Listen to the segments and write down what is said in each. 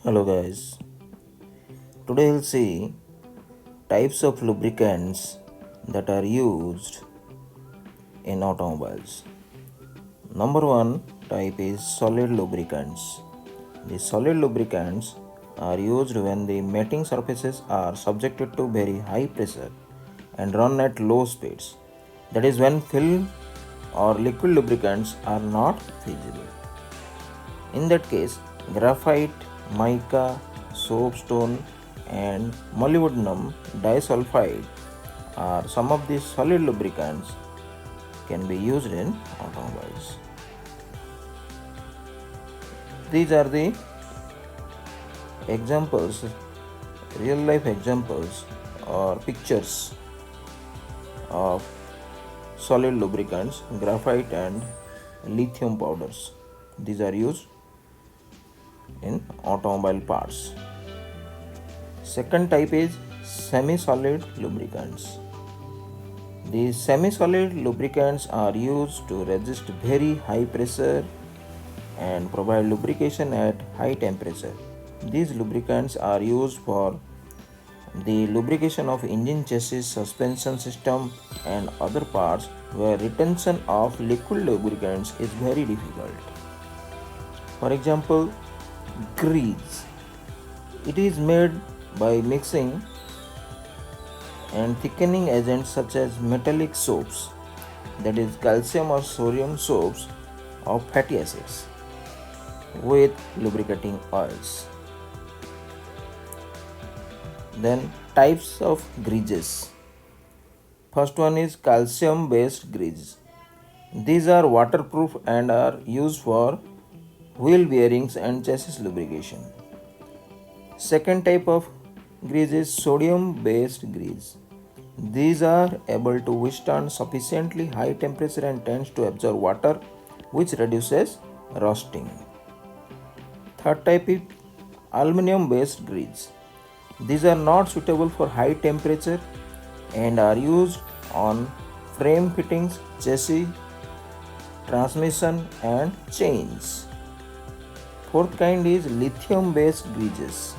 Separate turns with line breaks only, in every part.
Hello guys. Today we'll see types of lubricants that are used in automobiles. Number one type is solid lubricants. The solid lubricants are used when the mating surfaces are subjected to very high pressure and run at low speeds. That is when film or liquid lubricants are not feasible. In that case, graphite, mica, soapstone, and molybdenum disulfide are some of the solid lubricants can be used in automobiles. These are the examples, real life examples or pictures of solid lubricants, graphite and lithium powders. These are used in automobile parts. Second type is semi-solid lubricants. The semi-solid lubricants are used to resist very high pressure and provide lubrication at high temperature. These lubricants are used for the lubrication of engine chassis, suspension system and other parts where retention of liquid lubricants is very difficult. For example, grease. It is made by mixing and thickening agents such as metallic soaps, that is calcium or sodium soaps of fatty acids, with lubricating oils. Then types of greases. First one is calcium based grease. These are waterproof and are used for wheel bearings and chassis lubrication. Second type of grease is sodium based grease. These are able to withstand sufficiently high temperature and tends to absorb water, which reduces rusting. Third type is aluminum based grease. These are not suitable for high temperature and are used on frame fittings, chassis, transmission and chains. Fourth kind is lithium based greases.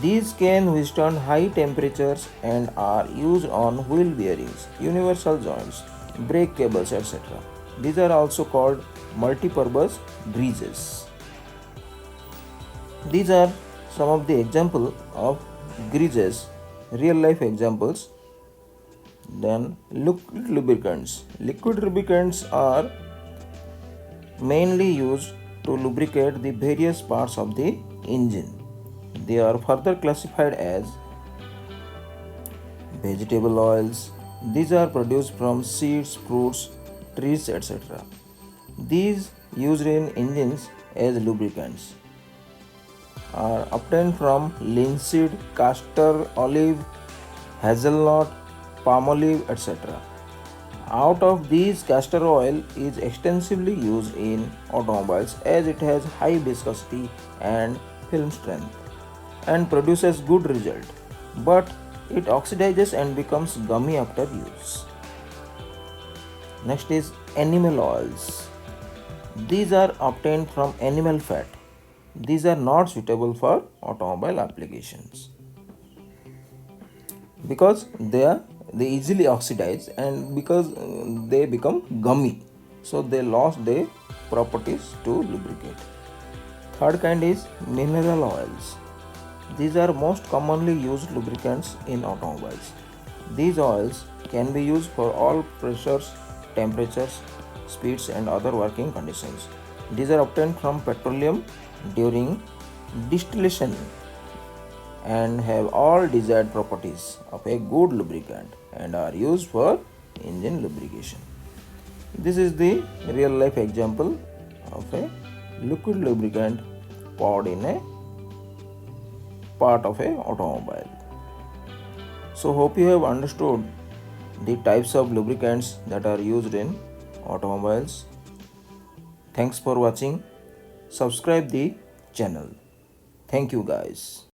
These can withstand high temperatures and are used on wheel bearings, universal joints, brake cables, etc. These are also called multi-purpose greases. These are some of the examples of greases, real life examples. Then liquid lubricants. Liquid lubricants are mainly used to lubricate the various parts of the engine. They are further classified as vegetable oils. These are produced from seeds, fruits, trees, etc. These used in engines as lubricants are obtained from linseed, castor, olive, hazelnut, palm olive, etc. Out of these, castor oil is extensively used in automobiles as it has high viscosity and film strength and produces good result, but it oxidizes and becomes gummy after use. Next is animal oils. These are obtained from animal fat. These are not suitable for automobile applications because they easily oxidize and because they become gummy, so they lost their properties to lubricate. Third kind is mineral oils. These are most commonly used lubricants in automobiles. These oils can be used for all pressures, temperatures, speeds and other working conditions. These are obtained from petroleum during distillation and have all desired properties of a good lubricant and are used for engine lubrication. This is the real life example of a liquid lubricant poured in a part of a automobile. So hope you have understood the types of lubricants that are used in automobiles. Thanks for watching. Subscribe the channel. Thank you guys.